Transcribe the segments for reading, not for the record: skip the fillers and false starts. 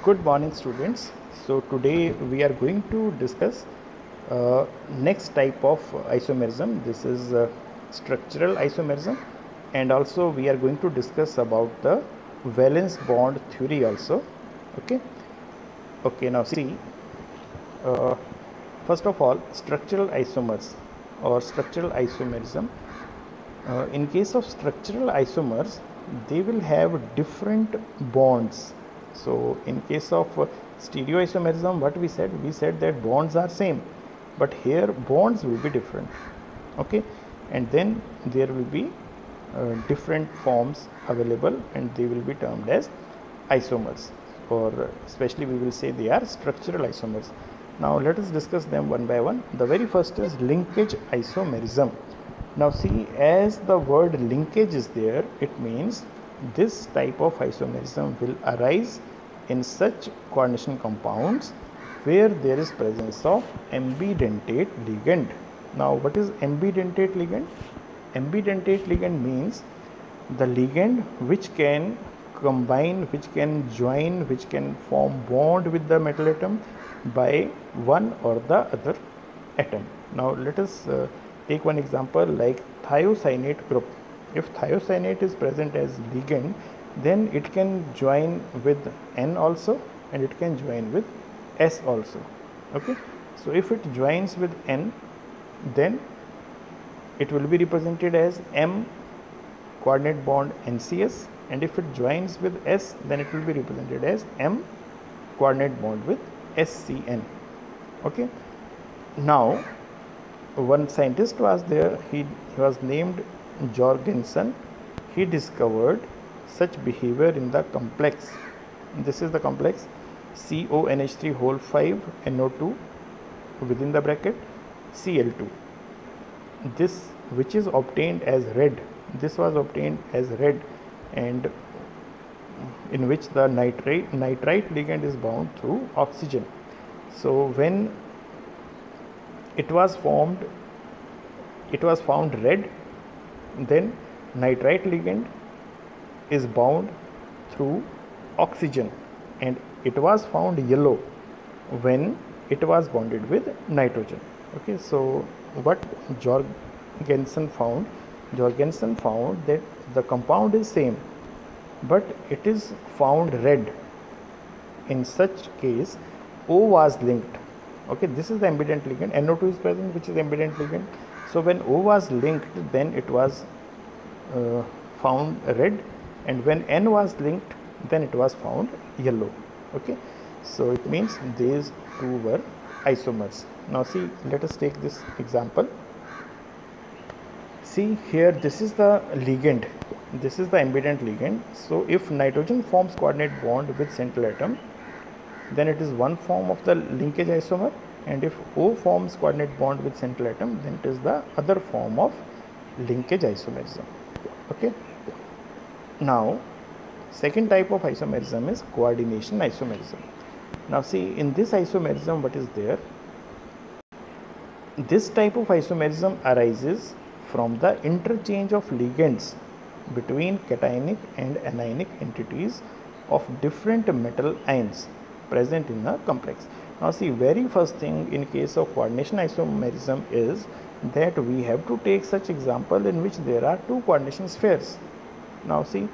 Good morning, students. So today we are going to discuss next type of isomerism. This is structural isomerism, and also we are going to discuss about the valence bond theory also. Okay. Okay. Now see. Uh, First of all, structural isomers or structural isomerism. In case of structural isomers, they will have different bonds. So in case of stereoisomerism, what we said that bonds are same, but here bonds will be different. Okay, and then there will be different forms available, and they will be termed as isomers, or especially we will say they are structural isomers. Now let us discuss them one by one. The very first is linkage isomerism. Now see, as the word linkage is there, it means this type of isomerism will arise in such coordination compounds where there is presence of ambidentate ligand. Now what is ambidentate ligand? Ambidentate ligand means the ligand which can combine, which can join, which can form bond with the metal atom by one or the other atom. Now let us take one example like thiocyanate group. If thiocyanate is present as ligand, then it can join with N also, and it can join with S also. Okay, so if it joins with N, then it will be represented as M coordinate bond NCS, and if it joins with S, then it will be represented as M coordinate bond with SCN. Okay, now one scientist was there, he was named Jorgensen. He discovered such behavior in the complex. This is the complex CONH3 whole 5 NO2 within the bracket Cl2. This which is obtained as red, this was obtained as red, and in which the nitrite ligand is bound through oxygen. So when it was found red, then nitrite ligand is bound through oxygen, and it was found yellow when it was bonded with nitrogen. Okay, so what Jorgensen found that the compound is same, but it is found red. In such case, O was linked. Okay, this is the ambident ligand. NO2 is present, which is ambident ligand. So when O was linked, then it was found red, and when N was linked, then it was found yellow. Okay, so it means these two were isomers. Now see, let us take this example. See here, this is the ligand, this is the ambident ligand. So if nitrogen forms coordinate bond with central atom, then it is one form of the linkage isomer, and if O forms coordinate bond with central atom, then it is the other form of linkage isomerism. Okay, now second type of isomerism is coordination isomerism. Now see, in this isomerism, what is there? This type of isomerism arises from the interchange of ligands between cationic and anionic entities of different metal ions present in a complex. Now see, very first thing in case of coordination isomerism is that we have to take such example in which there are two coordination spheres. Now see,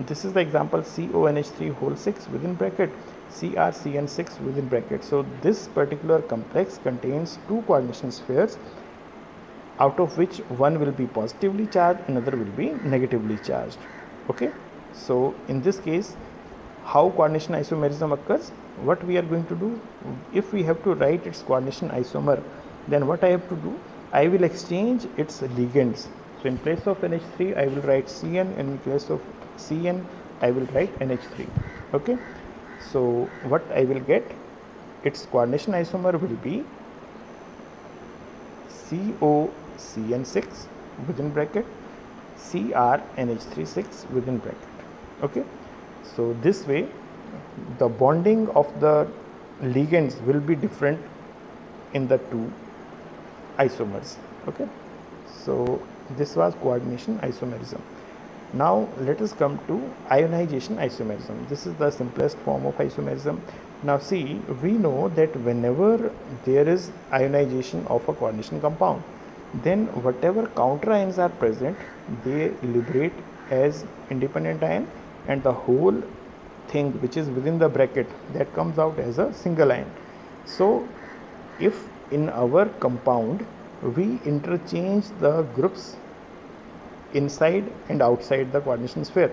this is the example CONH3 whole 6 within bracket CrCN6 within bracket. So this particular complex contains two coordination spheres, out of which one will be positively charged, another will be negatively charged. Okay, so in this case, how coordination isomerism occurs? What we are going to do, if we have to write its coordination isomer, then what I have to do, I will exchange its ligands. So in place of NH3, I will write Cn, and in place of Cn, I will write NH3. Okay, so what I will get, its coordination isomer will be COCN6 within bracket CrNH36 within bracket. Okay, so this way the bonding of the ligands will be different in the two isomers. Okay, so this was coordination isomerism. Now let us come to ionization isomerism. This is the simplest form of isomerism. Now see, we know that whenever there is ionization of a coordination compound, then whatever counter ions are present, they liberate as independent ion, and the whole thing which is within the bracket, that comes out as a single ion. So if in our compound we interchange the groups inside and outside the coordination sphere,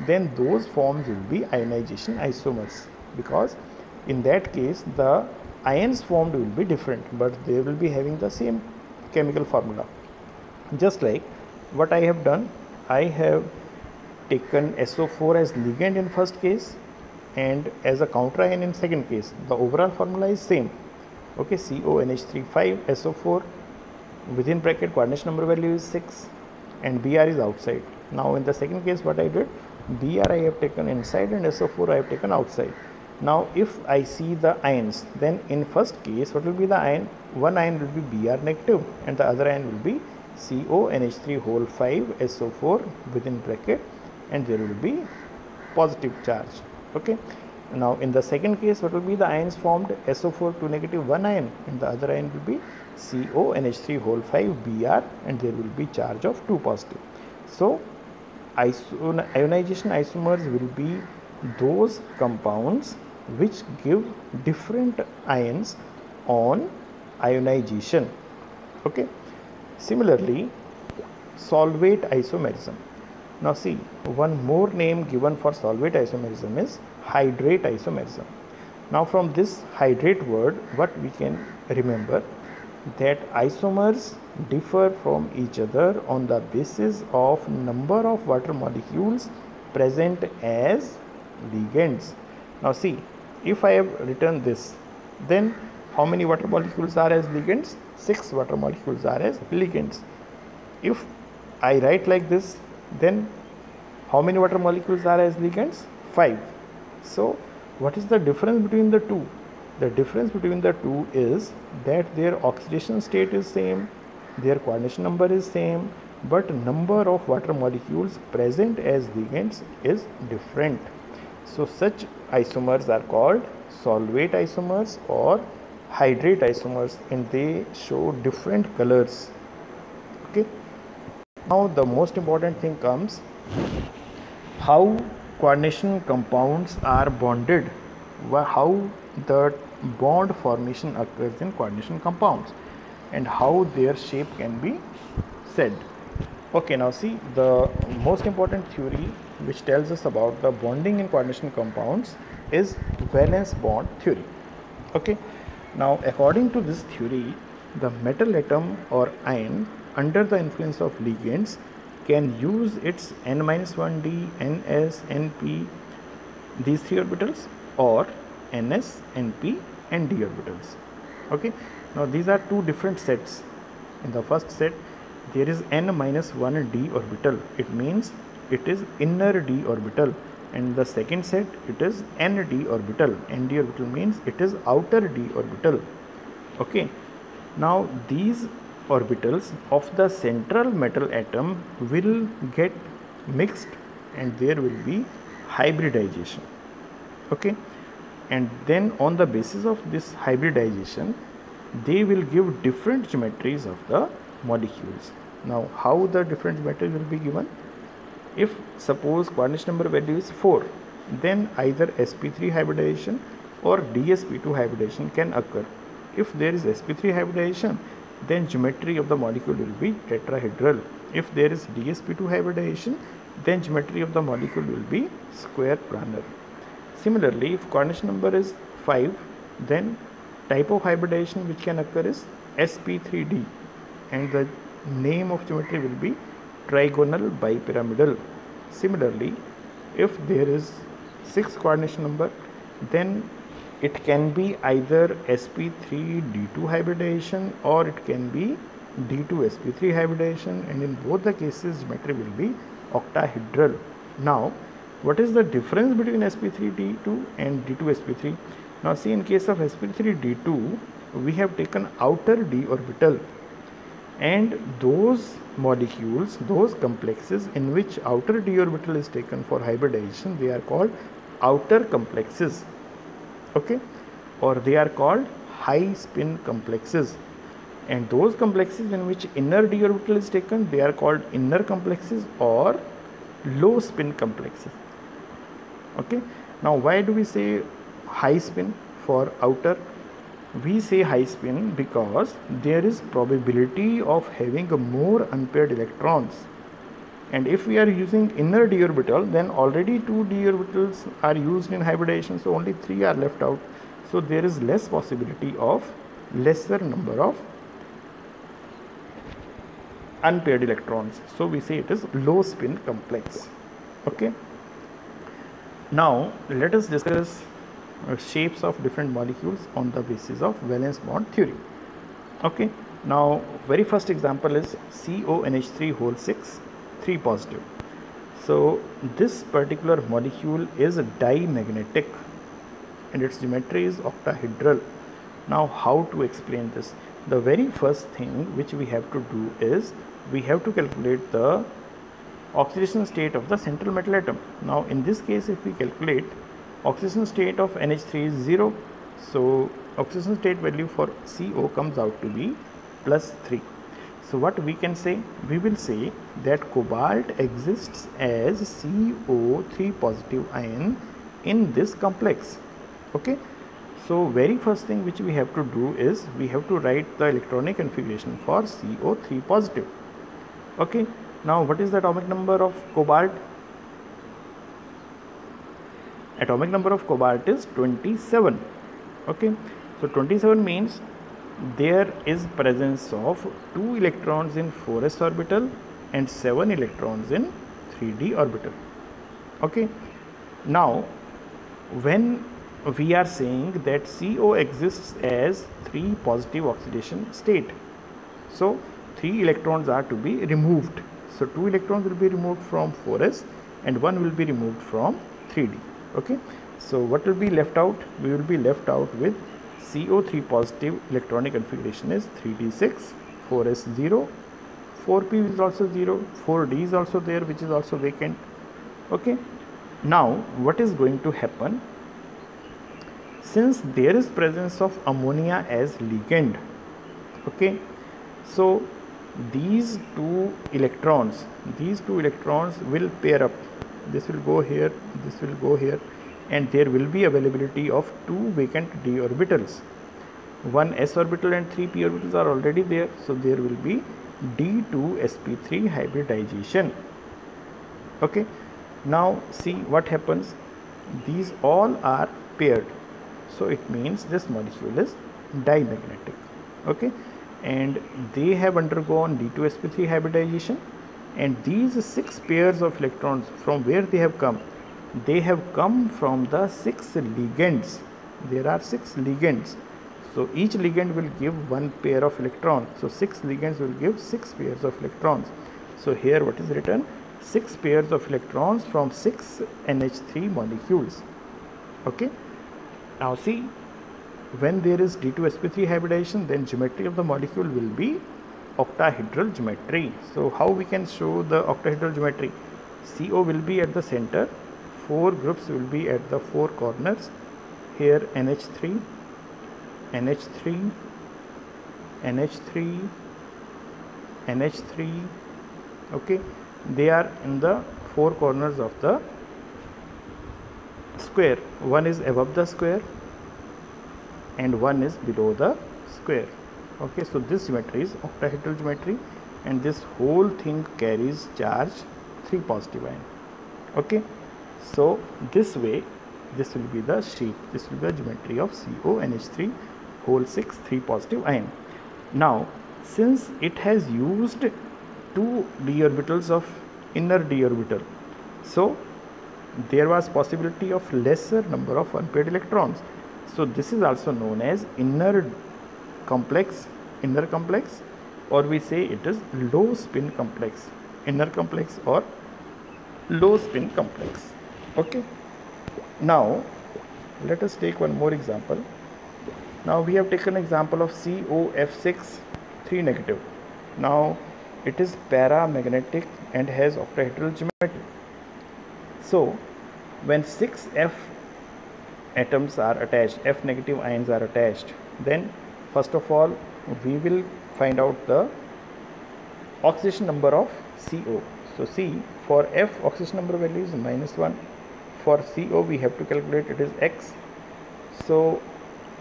then those forms will be ionization isomers, because in that case the ions formed will be different, but they will be having the same chemical formula. Just like what I have done, I have taken SO4 as ligand in first case and as a counter ion in second case. The overall formula is same. Okay, CONH3 5 SO4, within bracket coordination number value is 6 and Br is outside. Now in the second case what I did, Br I have taken inside and SO4 I have taken outside. Now if I see the ions, then in first case what will be the ion? One ion will be Br negative and the other ion will be CONH3 whole 5 SO4 within bracket, and there will be positive charge. Okay. Now in the second case what will be the ions formed? SO4 2 negative 1 ion and the other ion will be CONH3 whole 5 Br, and there will be charge of 2 positive. So ionization isomers will be those compounds which give different ions on ionization. Okay. Similarly, solvate isomerism. Now see, one more name given for solvate isomerism is hydrate isomerism. Now from this hydrate word, what we can remember, that isomers differ from each other on the basis of number of water molecules present as ligands. Now see, if I have written this, then how many water molecules are as ligands? 6 water molecules are as ligands. If I write like this, then how many water molecules are as ligands? 5. So what is the difference between the two? The difference between the two is that their oxidation state is same, their coordination number is same, but number of water molecules present as ligands is different. So such isomers are called solvate isomers or hydrate isomers, and they show different colors. Okay. Now the most important thing comes, how coordination compounds are bonded, how the bond formation occurs in coordination compounds, and how their shape can be said. Okay, now see, the most important theory which tells us about the bonding in coordination compounds is valence bond theory. Okay. Now according to this theory, the metal atom or ion under the influence of ligands can use its n-1d, ns, np, these 3 orbitals, or ns, np and d orbitals. Okay. Now these are 2 different sets. In the first set there is n-1d orbital, it means it is inner d orbital, and the second set it is nd orbital. Nd orbital means it is outer d orbital. Okay. Now these orbitals of the central metal atom will get mixed and there will be hybridization. Okay. And then on the basis of this hybridization, they will give different geometries of the molecules. Now how the different geometry will be given? If suppose coordination number value is 4, then either sp3 hybridization or dsp2 hybridization can occur. If there is sp3 hybridization, then geometry of the molecule will be tetrahedral. If there is dsp2 hybridization, then geometry of the molecule will be square planar. Similarly, if coordination number is 5, then type of hybridization which can occur is sp3d, and the name of geometry will be trigonal bipyramidal. Similarly, if there is 6 coordination number, then it can be either sp3 d2 hybridization or it can be d2 sp3 hybridization, and in both the cases geometry will be octahedral. Now what is the difference between sp3 d2 and d2 sp3? Now see, in case of sp3 d2 we have taken outer d orbital, and those molecules, those complexes in which outer d orbital is taken for hybridization, they are called outer complexes, okay, or they are called high spin complexes. And those complexes in which inner d orbital is taken, they are called inner complexes or low spin complexes, okay. Now why do we say high spin for outer? We say high spin because there is probability of having a more unpaired electrons, and if we are using inner d orbital, then already 2 d orbitals are used in hybridization, so only 3 are left out, so there is less possibility of lesser number of unpaired electrons, so we say it is low spin complex, okay. Now let us discuss shapes of different molecules on the basis of valence bond theory, okay. Now very first example is CONH3 whole 6 3 positive. So this particular molecule is dimagnetic and its geometry is octahedral. Now how to explain this? The very first thing which we have to do is we have to calculate the oxidation state of the central metal atom. Now in this case, if we calculate, oxidation state of NH3 is 0, so oxidation state value for CO comes out to be +3. So what we can say? We will say that cobalt exists as CO3 positive ion in this complex, okay. So very first thing which we have to do is we have to write the electronic configuration for CO3 positive, okay. Now what is the atomic number of cobalt? Atomic number of cobalt is 27, okay. So 27 means there is presence of 2 electrons in 4s orbital and 7 electrons in 3d orbital, okay. Now when we are saying that CO exists as 3 positive oxidation state, so 3 electrons are to be removed. So 2 electrons will be removed from 4s and 1 will be removed from 3d, okay. So what will be left out? We will be left out with CO3 positive electronic configuration is 3d6, 4s 0, 4p is also 0, 4d is also there, which is also vacant, okay. Now what is going to happen? Since there is presence of ammonia as ligand, okay, so these two electrons will pair up. This will go here, this will go here, and there will be availability of 2 vacant d orbitals. 1 s orbital and 3 p orbitals are already there, so there will be d2sp3 hybridization, okay. Now see what happens. These all are paired, so it means this molecule is dimagnetic, okay, and they have undergone d2sp3 hybridization, and these 6 pairs of electrons, from where they have come? They have come from the 6 ligands. There are 6 ligands, so each ligand will give 1 pair of electrons, so 6 ligands will give 6 pairs of electrons. So here what is written? 6 pairs of electrons from 6 NH3 molecules, okay. Now see, when there is d2sp3 hybridization, then geometry of the molecule will be octahedral geometry. So how we can show the octahedral geometry? CO will be at the center, 4 groups will be at the 4 corners. Here NH3, NH3, NH3, NH3, okay. They are in the 4 corners of the square. One is above the square and one is below the square, okay. So this geometry is octahedral geometry, and this whole thing carries charge 3 positive ion, okay. So this way this will be the shape, this will be the geometry of CONH3 whole 6 3 positive ion. Now since it has used 2 d orbitals of inner d orbital, so there was possibility of lesser number of unpaired electrons. So this is also known as inner complex, or we say it is low spin complex, inner complex or low spin complex, okay. Now let us take one more example. Now we have taken example of COF6 3 negative. Now it is paramagnetic and has octahedral geometry. So when 6F atoms are attached, F negative ions are attached, then first of all we will find out the oxidation number of CO. So see, for F oxidation number value is -1. For CO we have to calculate, it is X. So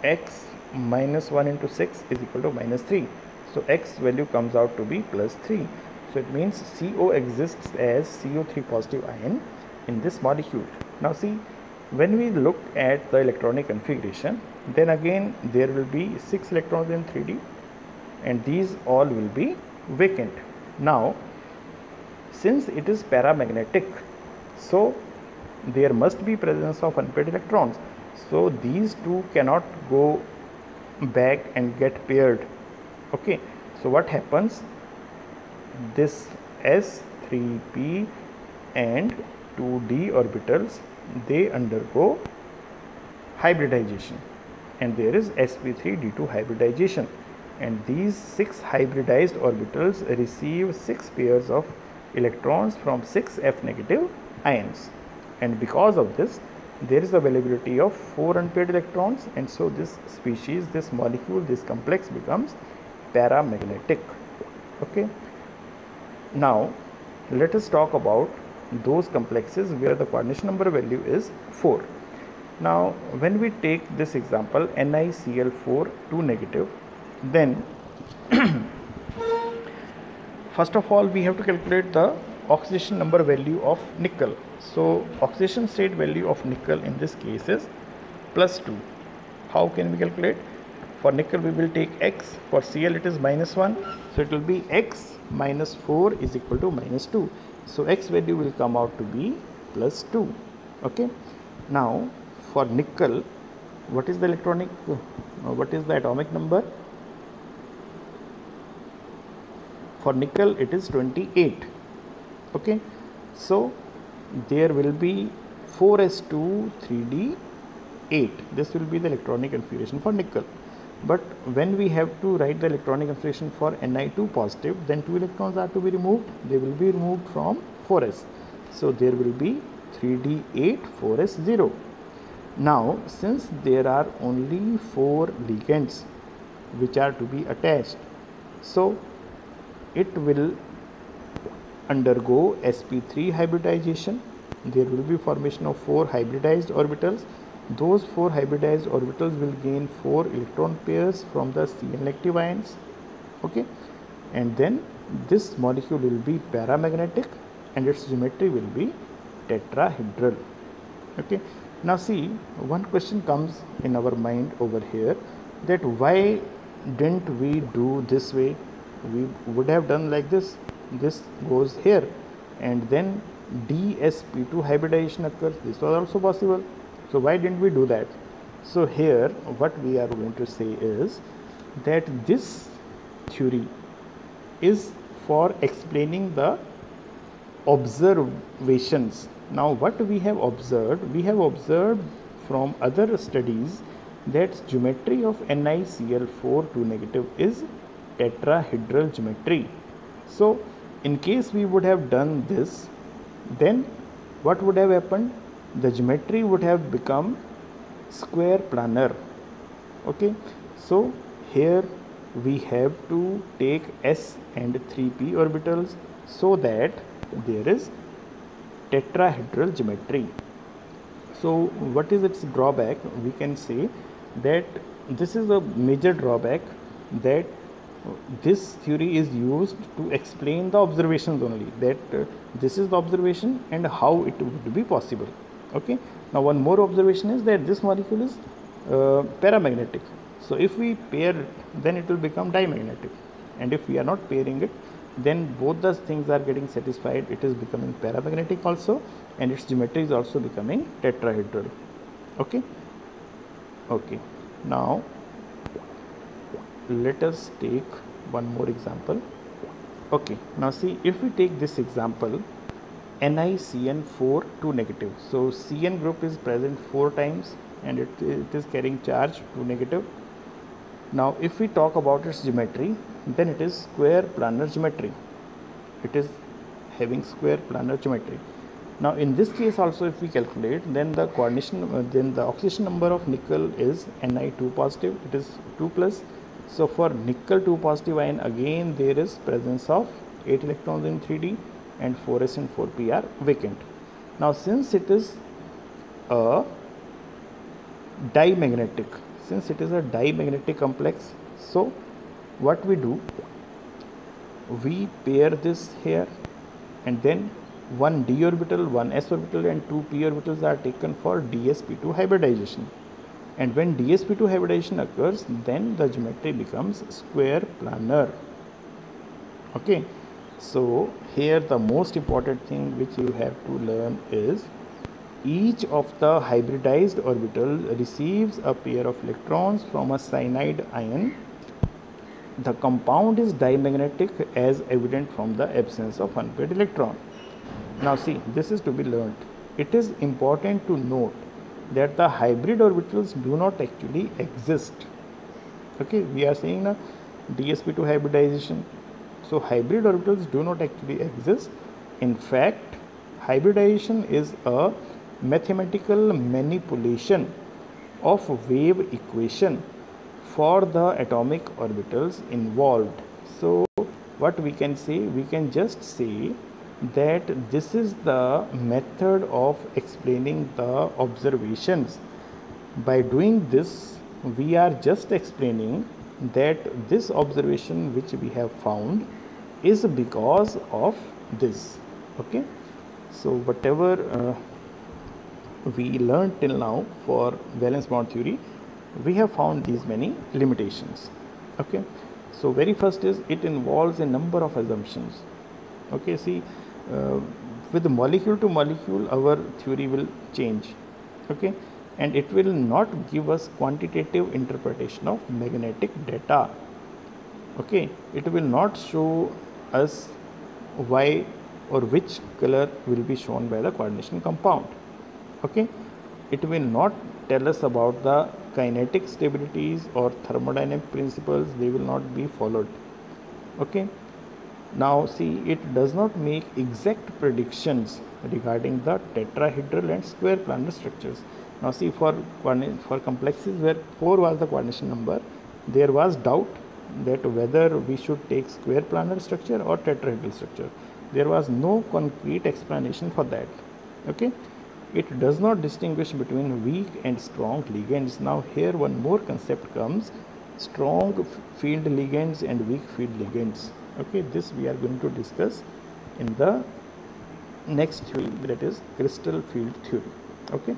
X -1 into 6 is equal to -3. So X value comes out to be +3. So it means CO exists as CO3 positive ion in this molecule. Now see, when we look at the electronic configuration, then again there will be 6 electrons in 3D and these all will be vacant. Now since it is paramagnetic, so there must be presence of unpaired electrons. So these two cannot go back and get paired. Okay, so what happens, this S3p and 2d orbitals, they undergo hybridization and there is sp3d2 hybridization, and these 6 hybridized orbitals receive 6 pairs of electrons from 6 F negative ions, and because of this there is availability of 4 unpaired electrons, and so this species, this molecule, this complex becomes paramagnetic. Okay, now let us talk about those complexes where the coordination number value is 4. Now when we take this example NiCl4 2 negative, then first of all we have to calculate the oxidation number value of nickel. So oxidation state value of nickel in this case is +2. How can we calculate? For nickel we will take X, for Cl it is -1, so it will be X minus 4 is equal to -2. So X value will come out to be +2. Okay, now for nickel, what is the atomic number? For nickel it is 28. Okay, so there will be 4s2 3d8. This will be the electronic configuration for nickel. But when we have to write the electronic configuration for Ni2 positive, then 2 electrons are to be removed. They will be removed from 4s. So there will be 3d8 4s0. Now since there are only 4 ligands which are to be attached, so it will undergo sp3 hybridization. There will be formation of 4 hybridized orbitals. Those 4 hybridized orbitals will gain 4 electron pairs from the Cl negative ions. Okay, and then this molecule will be paramagnetic and its geometry will be tetrahedral. Okay, now see, one question comes in our mind over here, that why didn't we do this way? We would have done like this. This goes here and then dsp2 hybridization occurs. This was also possible. So why didn't we do that? So here what we are going to say is that this theory is for explaining the observations. Now what we have observed from other studies that geometry of NiCl4 2 negative is tetrahedral geometry. So in case we would have done this, then what would have happened? The geometry would have become square planar. Okay, so here we have to take s and 3p orbitals so that there is tetrahedral geometry. So what is its drawback? We can say that this is a major drawback, that this theory is used to explain the observations only, that this is the observation and how it would be possible. Okay, now one more observation is that this molecule is paramagnetic. So if we pair it, then it will become dimagnetic, and if we are not pairing it, then both the things are getting satisfied. It is becoming paramagnetic also and its geometry is also becoming tetrahedral. Okay, now let us take one more example. Okay, now see, if we take this example NiCN4 2 negative, so Cn group is present 4 times and it is carrying charge 2 negative. Now if we talk about its geometry, then it is square planar geometry. It is having square planar geometry. Now in this case also, if we calculate, then the coordination then the oxidation number of nickel is Ni2 positive, it is 2 plus. So for nickel 2 positive ion, again there is presence of 8 electrons in 3D and 4s and 4p are vacant. Now since it is a dimagnetic, complex, so what we do, we pair this here, and then one d orbital, one s orbital and two p orbitals are taken for dsp2 hybridization, and when dsp2 hybridization occurs, then the geometry becomes square planar. Okay, so here the most important thing which you have to learn is each of the hybridized orbitals receives a pair of electrons from a cyanide ion. The compound is dimagnetic as evident from the absence of unpaired electron. Now see, this is to be learnt. It is important to note that the hybrid orbitals do not actually exist. Okay, we are saying now dsp2 hybridization. So hybrid orbitals do not actually exist. In fact, hybridization is a mathematical manipulation of wave equation for the atomic orbitals involved. So what we can say, we can just say that this is the method of explaining the observations. By doing this, we are just explaining that this observation which we have found is because of this. Okay, so whatever we learned till now for valence bond theory, we have found these many limitations. Okay, so very first is it involves a number of assumptions. Okay, see, with molecule to molecule our theory will change. Okay, and it will not give us quantitative interpretation of magnetic data. Okay, it will not show us why or which color will be shown by the coordination compound. Okay, it will not tell us about the kinetic stabilities or thermodynamic principles, they will not be followed. Okay, now see, it does not make exact predictions regarding the tetrahedral and square planar structures. Now see, for complexes where 4 was the coordination number, there was doubt that whether we should take square planar structure or tetrahedral structure. There was no concrete explanation for that. Okay, it does not distinguish between weak and strong ligands. Now here one more concept comes, strong field ligands and weak field ligands. Okay, this we are going to discuss in the next theory, that is crystal field theory. Okay,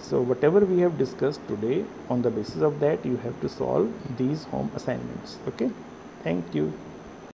so whatever we have discussed today, on the basis of that you have to solve these home assignments. Okay, thank you.